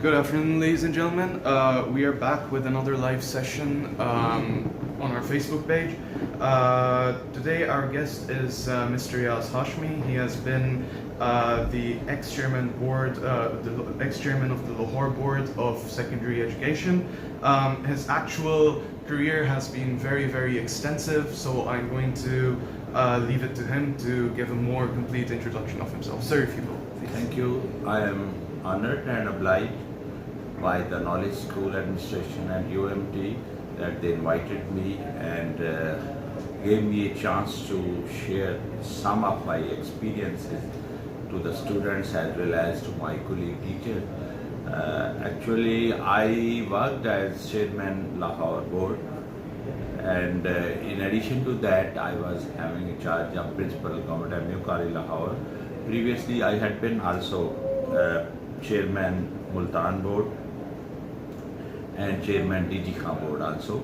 Good afternoon, ladies and gentlemen. We are back with another live session on our Facebook page. Today, our guest is Mr. Riaz Hashmi. He has been the ex-chairman of the Lahore Board of Secondary Education. His actual career has been very, very extensive, so I'm going to leave it to him to give a more complete introduction of himself. Sir, if you will, please. Thank you. I am honored and obliged by the Knowledge School Administration and UMT that they invited me and gave me a chance to share some of my experiences to the students as well as to my colleague teachers. Actually, I worked as chairman Lahore Board, and in addition to that, I was having a charge of principal government Avenue College Lahore. Previously, I had been also chairman Multan Board and chairman DG Khan Board also.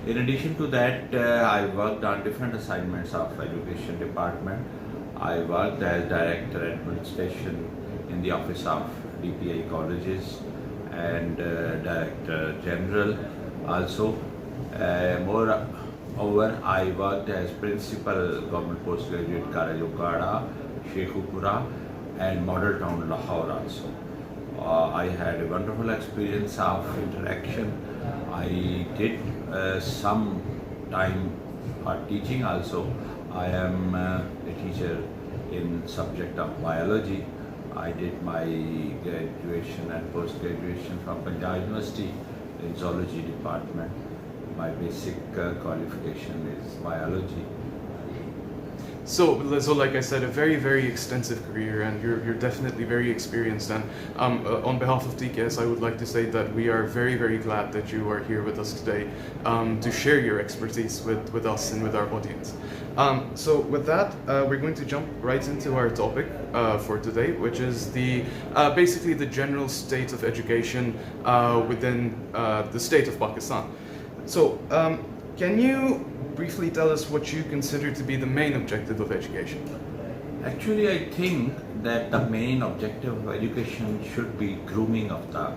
In addition to that, I worked on different assignments of education department. I worked as director administration in the office of DPI colleges and director general also. Moreover, I worked as principal government postgraduate college Okada, Sheikhupura and model town Lahore also. I had a wonderful experience of interaction. I did some time for teaching also. I am a teacher in subject of biology. I did my graduation and post-graduation from Punjab University in zoology department. My basic qualification is biology. So like I said, a very, very extensive career, and you're definitely very experienced. And on behalf of TKS, I would like to say that we are very, very glad that you are here with us today to share your expertise with us and with our audience. So with that, we're going to jump right into our topic for today, which is basically the general state of education within the state of Pakistan. So can you briefly tell us what you consider to be the main objective of education? Actually, I think that the main objective of education should be grooming of the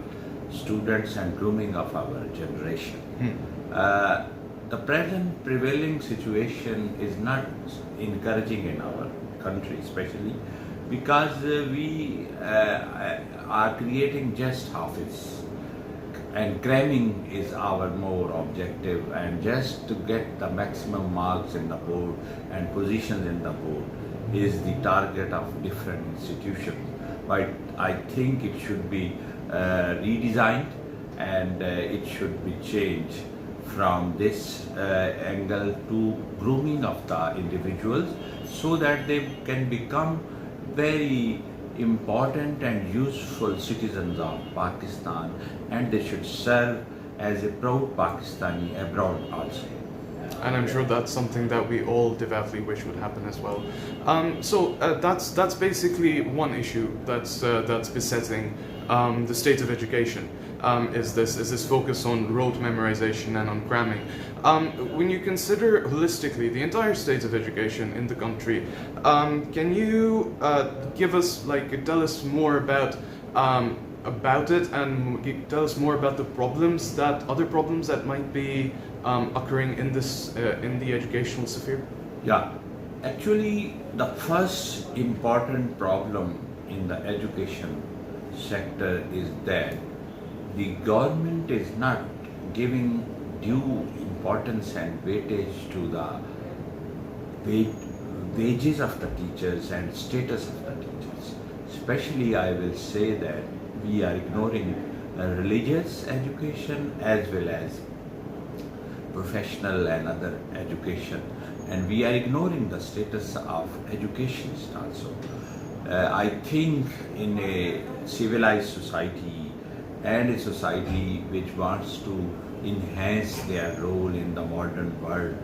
students and grooming of our generation. The present prevailing situation is not encouraging in our country, especially because we are creating just office. And cramming is our more objective, and just to get the maximum marks in the board and positions in the board is the target of different institutions. But I think it should be redesigned and it should be changed from this angle to grooming of the individuals so that they can become very important and useful citizens of Pakistan, and they should serve as a proud Pakistani abroad also. And I'm sure that's something that we all devoutly wish would happen as well. So that's basically one issue that's besetting the state of education. Is this focus on rote memorization and on cramming? When you consider holistically the entire state of education in the country, can you tell us more about it, and tell us more about the other problems that might be occurring in the educational sphere? Yeah, actually, the first important problem in the education sector is that the government is not giving due importance and weightage to the wages of the teachers and status of the teachers. Especially, I will say that we are ignoring religious education as well as professional and other education, and we are ignoring the status of education also. I think in a civilized society and a society which wants to enhance their role in the modern world,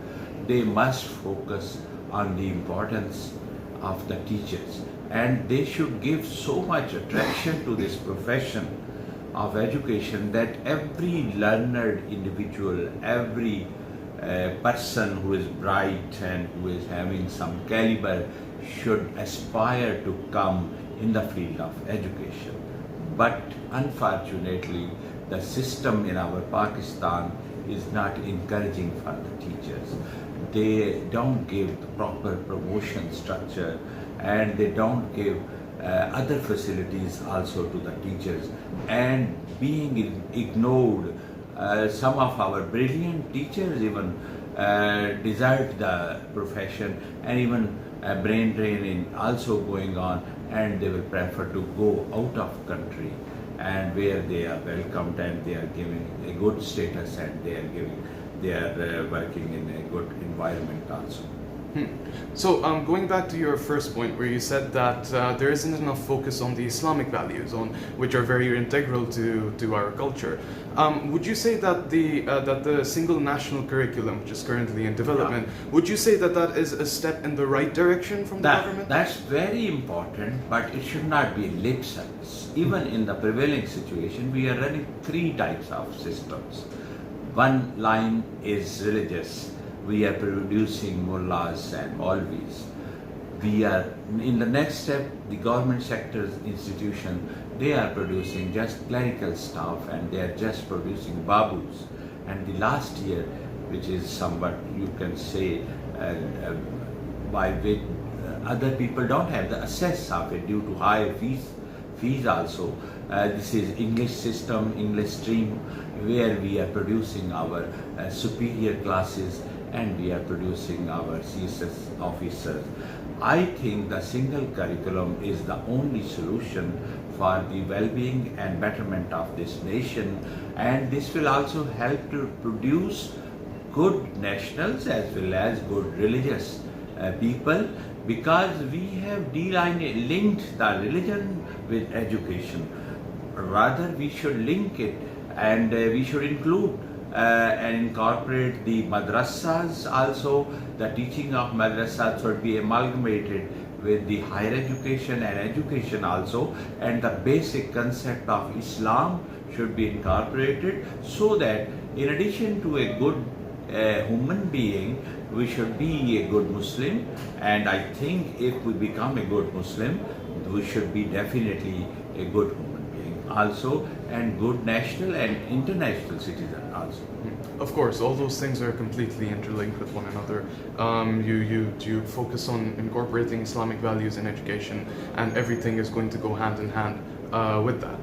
they must focus on the importance of the teachers, and they should give so much attraction to this profession of education that every learned individual, every person who is bright and who is having some caliber should aspire to come in the field of education. But unfortunately, the system in our Pakistan is not encouraging for the teachers. They don't give the proper promotion structure, and they don't give other facilities also to the teachers, and being ignored. Some of our brilliant teachers even desert the profession, and even brain draining also going on, and they will prefer to go out of country, and where they are welcomed and they are given a good status, and they are working in a good environment also. So going back to your first point where you said that there isn't enough focus on the Islamic values, which are very integral to our culture, would you say that the single national curriculum, which is currently in development, would you say that that is a step in the right direction from the government? That's very important, but it should not be lip service. Even in the prevailing situation, we are running three types of systems. One line is religious. We are producing mullahs and maulvis. We are, in the next step, the government sector's institution, they are producing just clerical staff, and they are just producing babus. And the last year, which is somewhat, you can say, by which other people don't have the access of it due to higher fees also. This is English system, English stream, where we are producing our superior classes, and we are producing our CSS officers. I think the single curriculum is the only solution for the well-being and betterment of this nation, and this will also help to produce good nationals as well as good religious people, because we have linked the religion with education. Rather, we should link it, and we should include and incorporate the madrasas also. The teaching of madrasas should be amalgamated with the higher education and education also, and the basic concept of Islam should be incorporated, so that in addition to a good human being, we should be a good Muslim. And I think if we become a good Muslim, we should be definitely a good human being also, and good national and international citizen also. Of course, all those things are completely interlinked with one another. You focus on incorporating Islamic values in education, and everything is going to go hand in hand with that.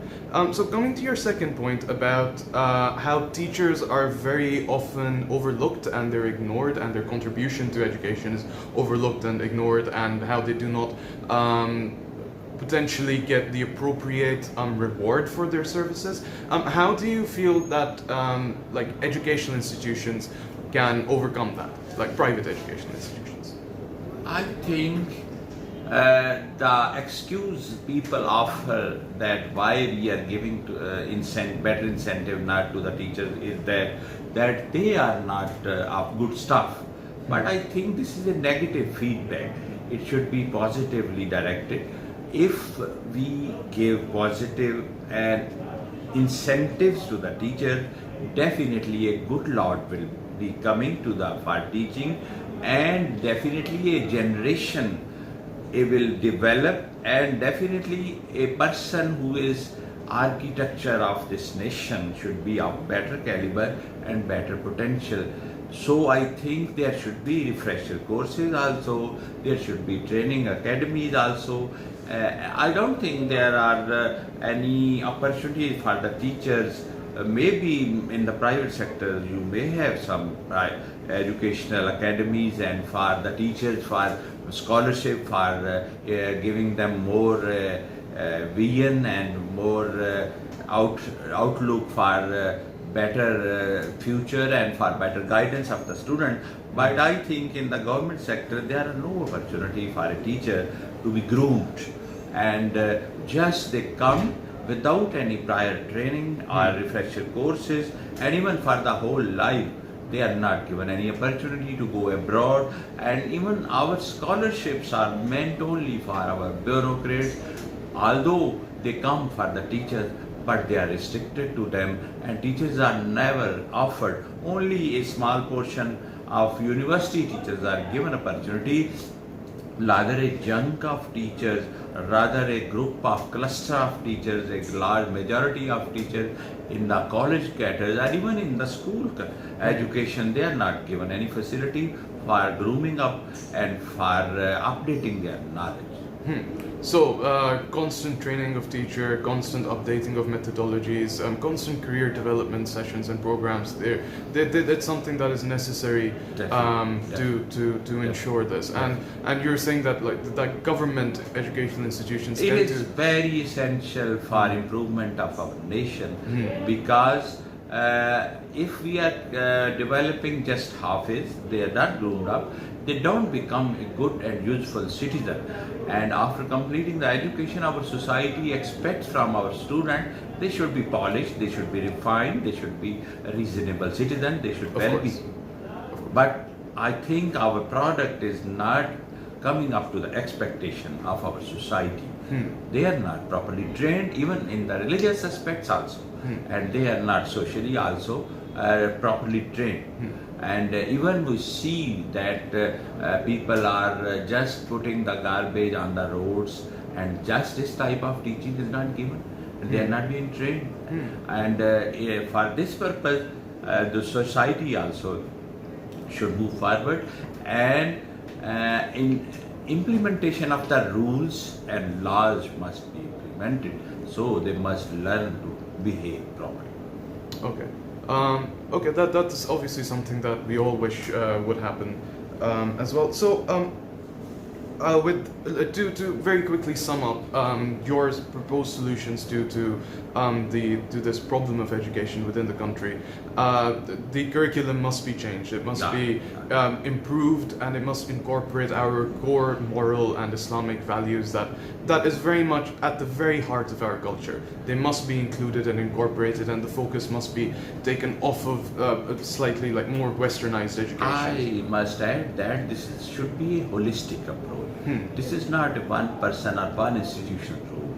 So coming to your second point about how teachers are very often overlooked and they're ignored, and their contribution to education is overlooked and ignored, and how they do not potentially get the appropriate reward for their services. How do you feel that like educational institutions can overcome that, like private educational institutions? I think the excuse people offer that why we are giving to, better incentive not to the teachers is that they are not of good stuff. But I think this is a negative feedback. It should be positively directed. If we give positive and incentives to the teacher, definitely a good lot will be coming to the for teaching, and definitely a generation it will develop, and definitely a person who is architecture of this nation should be of better caliber and better potential. So I think there should be refresher courses also, there should be training academies also. I don't think there are any opportunities for the teachers. Maybe in the private sector you may have some educational academies, and for the teachers for scholarship, for giving them more vision and more outlook for better future and for better guidance of the student. But I think in the government sector there are no opportunity for a teacher to be groomed, and just they come without any prior training or refresher courses, and even for the whole life they are not given any opportunity to go abroad. And even our scholarships are meant only for our bureaucrats, although they come for the teachers, but they are restricted to them, and teachers are never offered. Only a small portion of university teachers are given opportunity. Rather, a chunk of teachers rather a group of cluster of teachers, a large majority of teachers in the college cadres and even in the school education, they are not given any facility for grooming up and for updating their knowledge. So, constant training of teacher, constant updating of methodologies, constant career development sessions and programs. That's something that is necessary to ensure this. And you're saying that that government educational institutions it tend is to very essential for improvement of our nation because if we are developing just half-is, they are not groomed up, they don't become a good and useful citizen. And after completing the education, our society expects from our students, they should be polished, they should be refined, they should be a reasonable citizen, they should well be. But I think our product is not coming up to the expectation of our society. They are not properly trained, even in the religious aspects also, and they are not socially also properly trained. And even we see that people are just putting the garbage on the roads, and just this type of teaching is not given, and they are not being trained. And for this purpose, the society also should move forward, and in implementation of the rules and laws must be implemented, so they must learn to behave properly. Okay. Okay, that's obviously something that we all wish would happen as well. So, to very quickly sum up your proposed solutions to this problem of education within the country, the curriculum must be changed. It must be improved, and it must incorporate our core moral and Islamic values that is very much at the very heart of our culture. They must be included and incorporated, and the focus must be taken off of slightly more westernized education. I must add that should be a holistic approach. This is not a one person or one institution rule.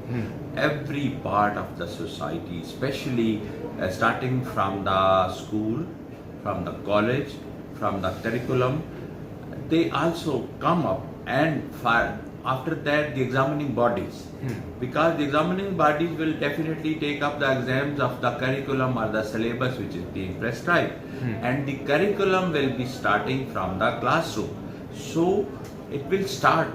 Every part of the society, especially starting from the school, from the college, from the curriculum, they also come up, and after that the examining bodies, because the examining bodies will definitely take up the exams of the curriculum or the syllabus which is being prescribed, and the curriculum will be starting from the classroom. So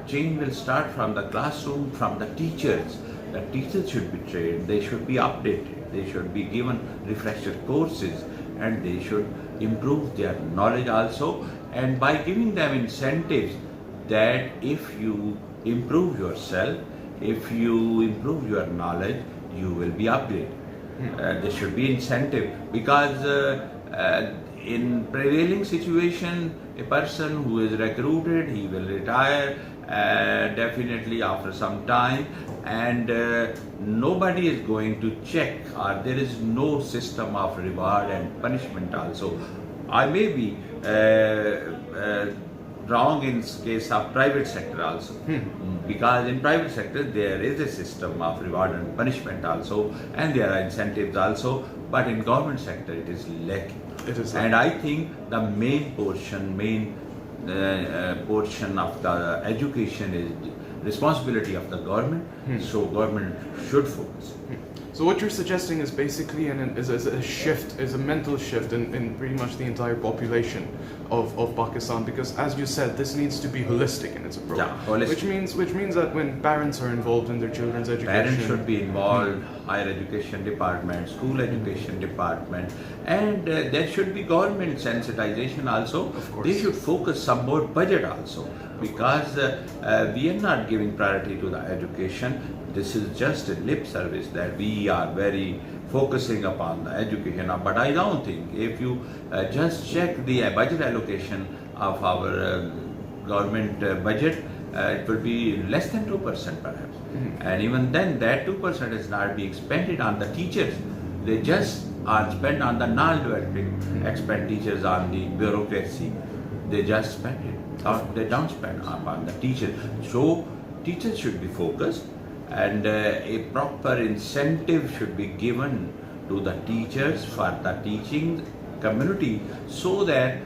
change will start from the classroom, from the teachers. The teachers should be trained, they should be updated, they should be given refresher courses, and they should improve their knowledge also. And by giving them incentives that if you improve yourself, if you improve your knowledge, you will be upgraded. There should be incentive, because in prevailing situation, a person who is recruited, he will retire definitely after some time, and nobody is going to check, or there is no system of reward and punishment also. I may be wrong in case of private sector also, because in private sector there is a system of reward and punishment also, and there are incentives also, but in government sector it is lacking. And I think the main portion of the education is responsibility of the government, so government should focus. So what you're suggesting is basically is a mental shift in pretty much the entire population of Pakistan, because as you said, this needs to be holistic in its approach. Yeah, holistic. Which means that when parents are involved in their children's education, parents should be involved, higher education department, school education department, and there should be government sensitization also. Of course. They should focus some more budget also, because we are not giving priority to the education. This is just a lip service that we are very focusing upon the education. But I don't think, if you just check the budget allocation of our government budget, it will be less than 2% perhaps. And even then, that 2% is not being spent on the teachers. They just are spent on the non-developing expenditures on the bureaucracy. They just spend it. They don't spend on the teachers. So teachers should be focused, and a proper incentive should be given to the teachers for the teaching community, so that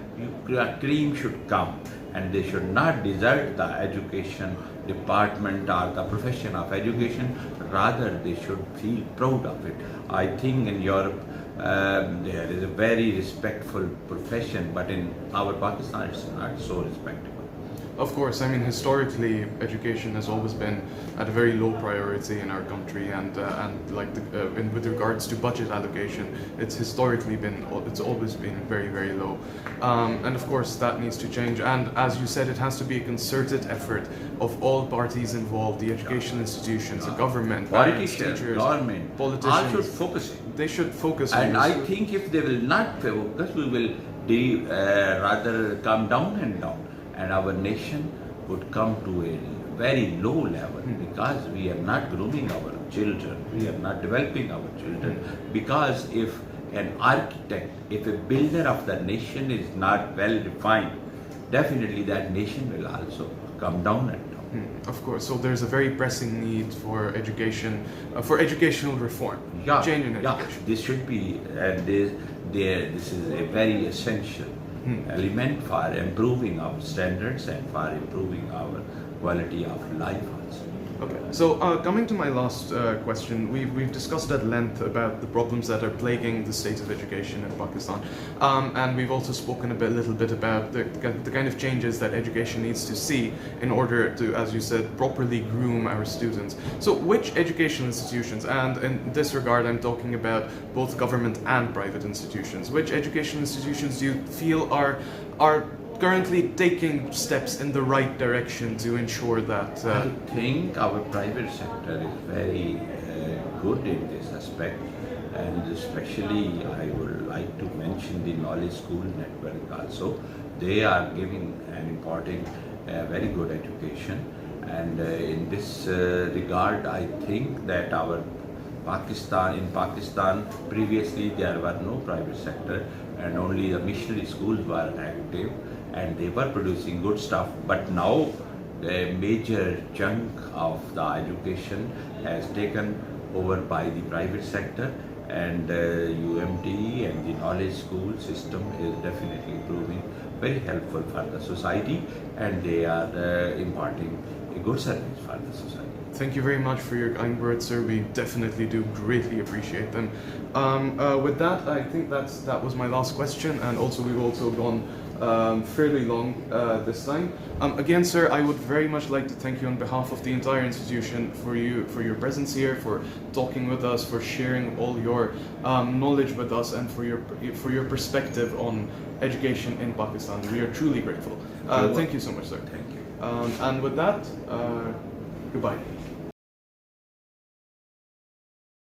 cream should come, and they should not desert the education department or the profession of education. Rather, they should feel proud of it. I think in Europe there is a very respectful profession, but in our Pakistan it's not so respectable. Of course, I mean, historically, education has always been at a very low priority in our country, and like with regards to budget allocation, it's historically been, it's always been very, very low, and of course that needs to change. And as you said, it has to be a concerted effort of all parties involved: the educational institutions, the government, parents, Politicians, teachers, government, politicians. all should focus it. They should focus on And this. I think if they will not focus, we will rather come down and down, and our nation would come to a very low level because we are not grooming our children, we are not developing our children. Because if an architect, if a builder of the nation is not well defined, definitely that nation will also come down and down. Of course, so there's a very pressing need for education, for educational reform, Yeah, change in yeah, education. this should be, this is a very essential element for improving our standards and for improving our quality of life also. Okay, so coming to my last question, we've discussed at length about the problems that are plaguing the state of education in Pakistan, and we've also spoken a little bit about the kind of changes that education needs to see in order to, as you said, properly groom our students. So which educational institutions, and in this regard I'm talking about both government and private institutions, which educational institutions do you feel are currently taking steps in the right direction to ensure that... I think our private sector is very good in this aspect, and especially I would like to mention the Knowledge School Network also. They are giving an important, very good education, and in this regard I think that in Pakistan previously there were no private sector and only the missionary schools were active and they were producing good stuff, but now the major chunk of the education has taken over by the private sector, and UMT and the knowledge school system is definitely proving very helpful for the society, and they are imparting a good service for the society. Thank you very much for your kind words, sir. We definitely do greatly appreciate them. With that, I think that was my last question, and also we've also gone fairly long this time. Again, sir, I would very much like to thank you on behalf of the entire institution for your presence here, for talking with us, for sharing all your knowledge with us, and for your perspective on education in Pakistan. We are truly grateful. Thank you so much, sir. Thank you. And with that, goodbye.